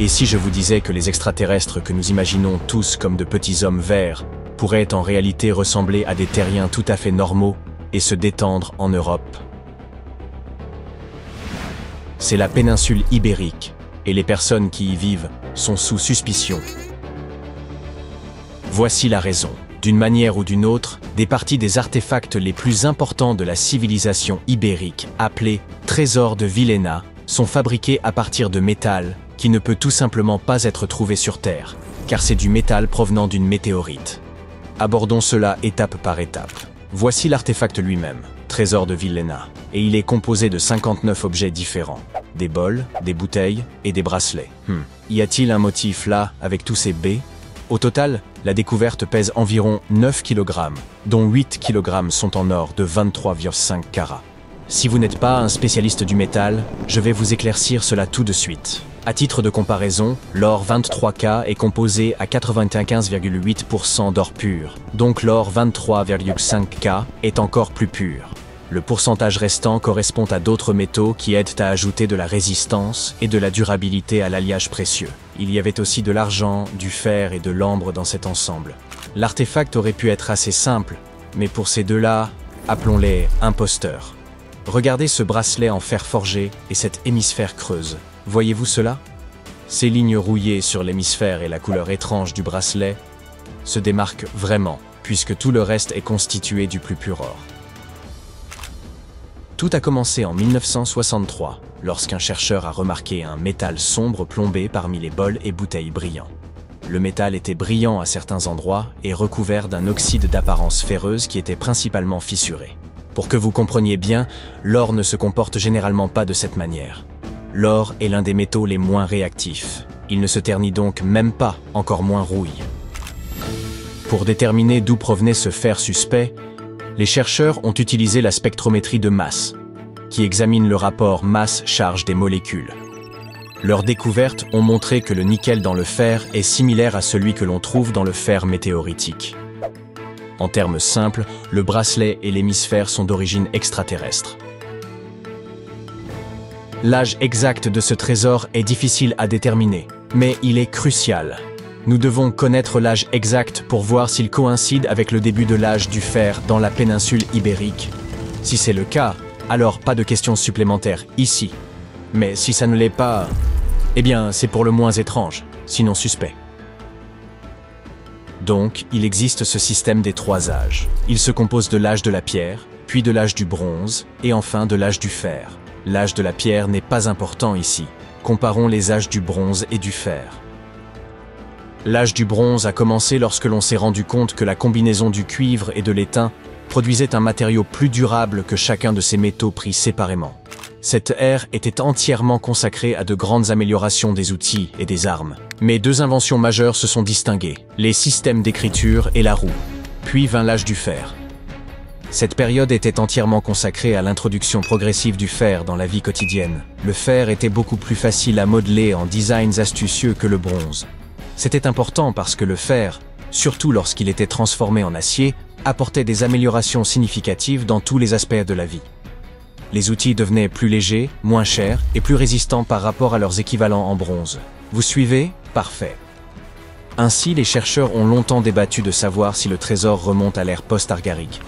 Et si je vous disais que les extraterrestres que nous imaginons tous comme de petits hommes verts pourraient en réalité ressembler à des terriens tout à fait normaux et se détendre en Europe? C'est la péninsule ibérique, et les personnes qui y vivent sont sous suspicion. Voici la raison. D'une manière ou d'une autre, des parties des artefacts les plus importants de la civilisation ibérique, appelés trésors de Villena, sont fabriqués à partir de métal qui ne peut tout simplement pas être trouvé sur Terre, car c'est du métal provenant d'une météorite. Abordons cela étape par étape. Voici l'artefact lui-même, trésor de Villena, et il est composé de 59 objets différents. Des bols, des bouteilles et des bracelets. Y a-t-il un motif là, avec tous ces baies? Au total, la découverte pèse environ 9 kg, dont 8 kg sont en or de 23,5 carats. Si vous n'êtes pas un spécialiste du métal, je vais vous éclaircir cela tout de suite. À titre de comparaison, l'or 23K est composé à 95,8% d'or pur, donc l'or 23,5K est encore plus pur. Le pourcentage restant correspond à d'autres métaux qui aident à ajouter de la résistance et de la durabilité à l'alliage précieux. Il y avait aussi de l'argent, du fer et de l'ambre dans cet ensemble. L'artefact aurait pu être assez simple, mais pour ces deux-là, appelons-les imposteurs. Regardez ce bracelet en fer forgé et cette hémisphère creuse. Voyez-vous cela? Ces lignes rouillées sur l'hémisphère et la couleur étrange du bracelet se démarquent vraiment, puisque tout le reste est constitué du plus pur or. Tout a commencé en 1963, lorsqu'un chercheur a remarqué un métal sombre plombé parmi les bols et bouteilles brillants. Le métal était brillant à certains endroits et recouvert d'un oxyde d'apparence ferreuse qui était principalement fissuré. Pour que vous compreniez bien, l'or ne se comporte généralement pas de cette manière. L'or est l'un des métaux les moins réactifs. Il ne se ternit donc même pas, encore moins rouille. Pour déterminer d'où provenait ce fer suspect, les chercheurs ont utilisé la spectrométrie de masse, qui examine le rapport masse-charge des molécules. Leurs découvertes ont montré que le nickel dans le fer est similaire à celui que l'on trouve dans le fer météoritique. En termes simples, le bracelet et l'hémisphère sont d'origine extraterrestre. L'âge exact de ce trésor est difficile à déterminer, mais il est crucial. Nous devons connaître l'âge exact pour voir s'il coïncide avec le début de l'âge du fer dans la péninsule ibérique. Si c'est le cas, alors pas de questions supplémentaires ici. Mais si ça ne l'est pas, eh bien c'est pour le moins étrange, sinon suspect. Donc, il existe ce système des 3 âges. Il se compose de l'âge de la pierre, puis de l'âge du bronze, et enfin de l'âge du fer. L'âge de la pierre n'est pas important ici. Comparons les âges du bronze et du fer. L'âge du bronze a commencé lorsque l'on s'est rendu compte que la combinaison du cuivre et de l'étain produisait un matériau plus durable que chacun de ces métaux pris séparément. Cette ère était entièrement consacrée à de grandes améliorations des outils et des armes. Mais 2 inventions majeures se sont distinguées, les systèmes d'écriture et la roue. Puis vint l'âge du fer. Cette période était entièrement consacrée à l'introduction progressive du fer dans la vie quotidienne. Le fer était beaucoup plus facile à modeler en designs astucieux que le bronze. C'était important parce que le fer, surtout lorsqu'il était transformé en acier, apportait des améliorations significatives dans tous les aspects de la vie. Les outils devenaient plus légers, moins chers et plus résistants par rapport à leurs équivalents en bronze. Vous suivez? Parfait. Ainsi, les chercheurs ont longtemps débattu de savoir si le trésor remonte à l'ère post-argarique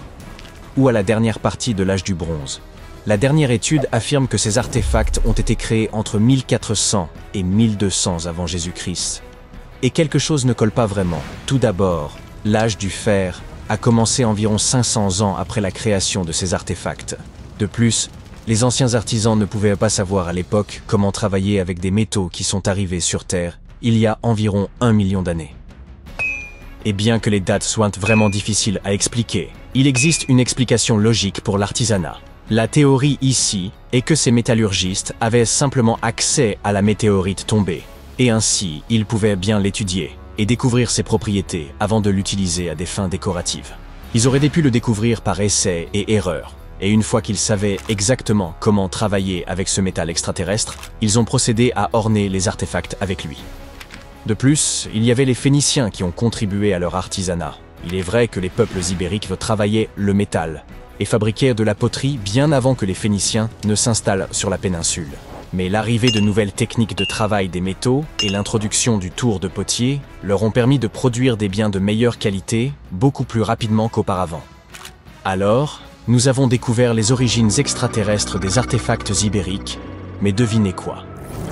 ou à la dernière partie de l'âge du bronze. La dernière étude affirme que ces artefacts ont été créés entre 1400 et 1200 avant Jésus-Christ. Et quelque chose ne colle pas vraiment. Tout d'abord, l'âge du fer a commencé environ 500 ans après la création de ces artefacts. De plus, les anciens artisans ne pouvaient pas savoir à l'époque comment travailler avec des métaux qui sont arrivés sur Terre il y a environ 1 million d'années. Et bien que les dates soient vraiment difficiles à expliquer, il existe une explication logique pour l'artisanat. La théorie ici est que ces métallurgistes avaient simplement accès à la météorite tombée, et ainsi ils pouvaient bien l'étudier et découvrir ses propriétés avant de l'utiliser à des fins décoratives. Ils auraient pu le découvrir par essai et erreur, et une fois qu'ils savaient exactement comment travailler avec ce métal extraterrestre, ils ont procédé à orner les artefacts avec lui. De plus, il y avait les Phéniciens qui ont contribué à leur artisanat. Il est vrai que les peuples ibériques travaillaient le métal et fabriquèrent de la poterie bien avant que les Phéniciens ne s'installent sur la péninsule. Mais l'arrivée de nouvelles techniques de travail des métaux et l'introduction du tour de potier leur ont permis de produire des biens de meilleure qualité beaucoup plus rapidement qu'auparavant. Alors, nous avons découvert les origines extraterrestres des artefacts ibériques, mais devinez quoi?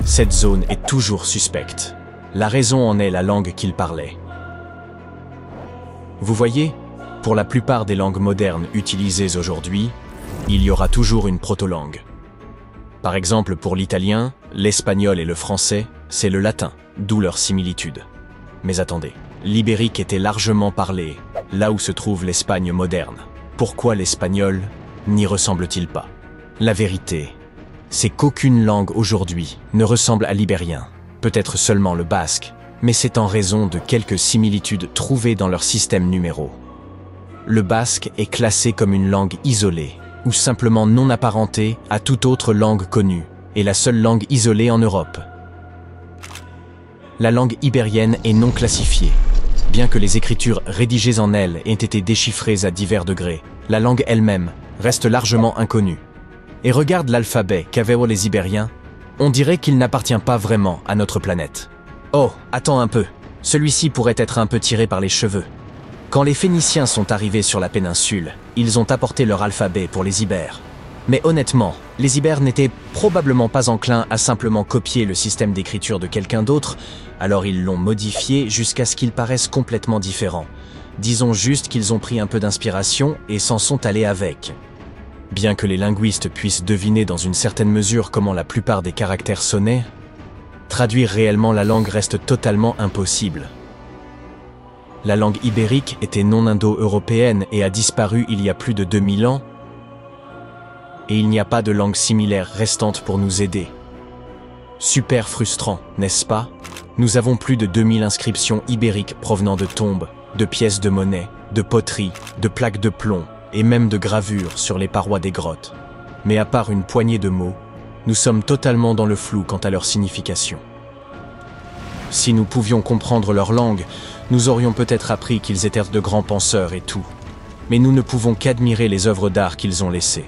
Cette zone est toujours suspecte. La raison en est la langue qu'ils parlaient. Vous voyez, pour la plupart des langues modernes utilisées aujourd'hui, il y aura toujours une proto-langue. Par exemple, pour l'italien, l'espagnol et le français, c'est le latin, d'où leur similitude. Mais attendez, l'ibérique était largement parlé, là où se trouve l'Espagne moderne. Pourquoi l'espagnol n'y ressemble-t-il pas? La vérité, c'est qu'aucune langue aujourd'hui ne ressemble à l'ibérien, peut-être seulement le basque, mais c'est en raison de quelques similitudes trouvées dans leur système numéro. Le basque est classé comme une langue isolée, ou simplement non apparentée à toute autre langue connue, et la seule langue isolée en Europe. La langue ibérienne est non classifiée. Bien que les écritures rédigées en elle aient été déchiffrées à divers degrés, la langue elle-même reste largement inconnue. Et regarde l'alphabet qu'avaient les Ibériens, on dirait qu'il n'appartient pas vraiment à notre planète. Oh, attends un peu, celui-ci pourrait être un peu tiré par les cheveux. Quand les Phéniciens sont arrivés sur la péninsule, ils ont apporté leur alphabet pour les Ibères. Mais honnêtement, les Ibères n'étaient probablement pas enclins à simplement copier le système d'écriture de quelqu'un d'autre, alors ils l'ont modifié jusqu'à ce qu'il paraisse complètement différent. Disons juste qu'ils ont pris un peu d'inspiration et s'en sont allés avec. Bien que les linguistes puissent deviner dans une certaine mesure comment la plupart des caractères sonnaient, traduire réellement la langue reste totalement impossible. La langue ibérique était non indo-européenne et a disparu il y a plus de 2000 ans, et il n'y a pas de langue similaire restante pour nous aider. Super frustrant, n'est-ce pas? Nous avons plus de 2000 inscriptions ibériques provenant de tombes, de pièces de monnaie, de poteries, de plaques de plomb et même de gravures sur les parois des grottes. Mais à part une poignée de mots, nous sommes totalement dans le flou quant à leur signification. Si nous pouvions comprendre leur langue, nous aurions peut-être appris qu'ils étaient de grands penseurs et tout. Mais nous ne pouvons qu'admirer les œuvres d'art qu'ils ont laissées.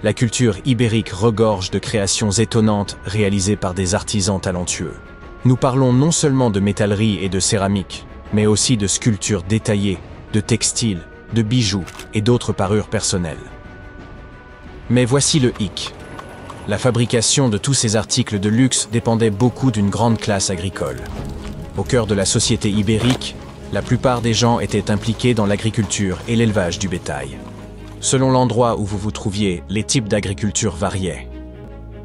La culture ibérique regorge de créations étonnantes réalisées par des artisans talentueux. Nous parlons non seulement de métallerie et de céramique, mais aussi de sculptures détaillées, de textiles, de bijoux et d'autres parures personnelles. Mais voici le hic. La fabrication de tous ces articles de luxe dépendait beaucoup d'une grande classe agricole. Au cœur de la société ibérique, la plupart des gens étaient impliqués dans l'agriculture et l'élevage du bétail. Selon l'endroit où vous vous trouviez, les types d'agriculture variaient.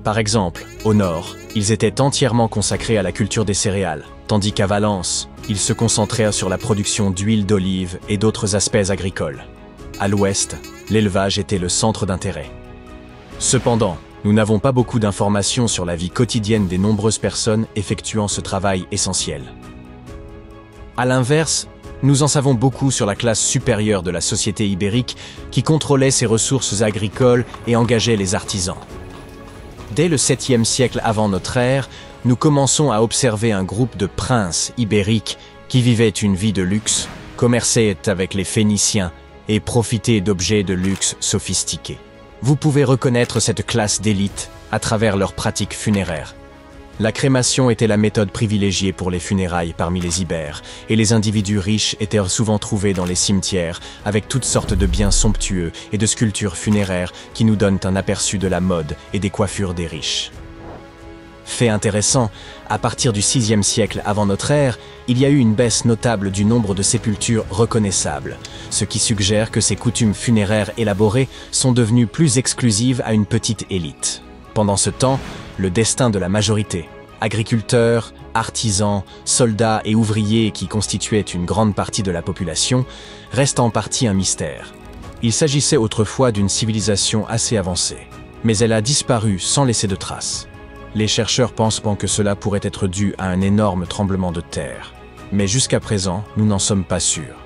Par exemple, au nord, ils étaient entièrement consacrés à la culture des céréales, tandis qu'à Valence, ils se concentraient sur la production d'huile d'olive et d'autres aspects agricoles. À l'ouest, l'élevage était le centre d'intérêt. Cependant, nous n'avons pas beaucoup d'informations sur la vie quotidienne des nombreuses personnes effectuant ce travail essentiel. À l'inverse, nous en savons beaucoup sur la classe supérieure de la société ibérique qui contrôlait ses ressources agricoles et engageait les artisans. Dès le 7e siècle avant notre ère, nous commençons à observer un groupe de princes ibériques qui vivaient une vie de luxe, commerçaient avec les Phéniciens et profitaient d'objets de luxe sophistiqués. Vous pouvez reconnaître cette classe d'élite à travers leurs pratiques funéraires. La crémation était la méthode privilégiée pour les funérailles parmi les Ibères, et les individus riches étaient souvent trouvés dans les cimetières, avec toutes sortes de biens somptueux et de sculptures funéraires qui nous donnent un aperçu de la mode et des coiffures des riches. Fait intéressant, à partir du 6e siècle avant notre ère, il y a eu une baisse notable du nombre de sépultures reconnaissables, ce qui suggère que ces coutumes funéraires élaborées sont devenues plus exclusives à une petite élite. Pendant ce temps, le destin de la majorité, agriculteurs, artisans, soldats et ouvriers qui constituaient une grande partie de la population, reste en partie un mystère. Il s'agissait autrefois d'une civilisation assez avancée, mais elle a disparu sans laisser de traces. Les chercheurs pensent que cela pourrait être dû à un énorme tremblement de terre. Mais jusqu'à présent, nous n'en sommes pas sûrs.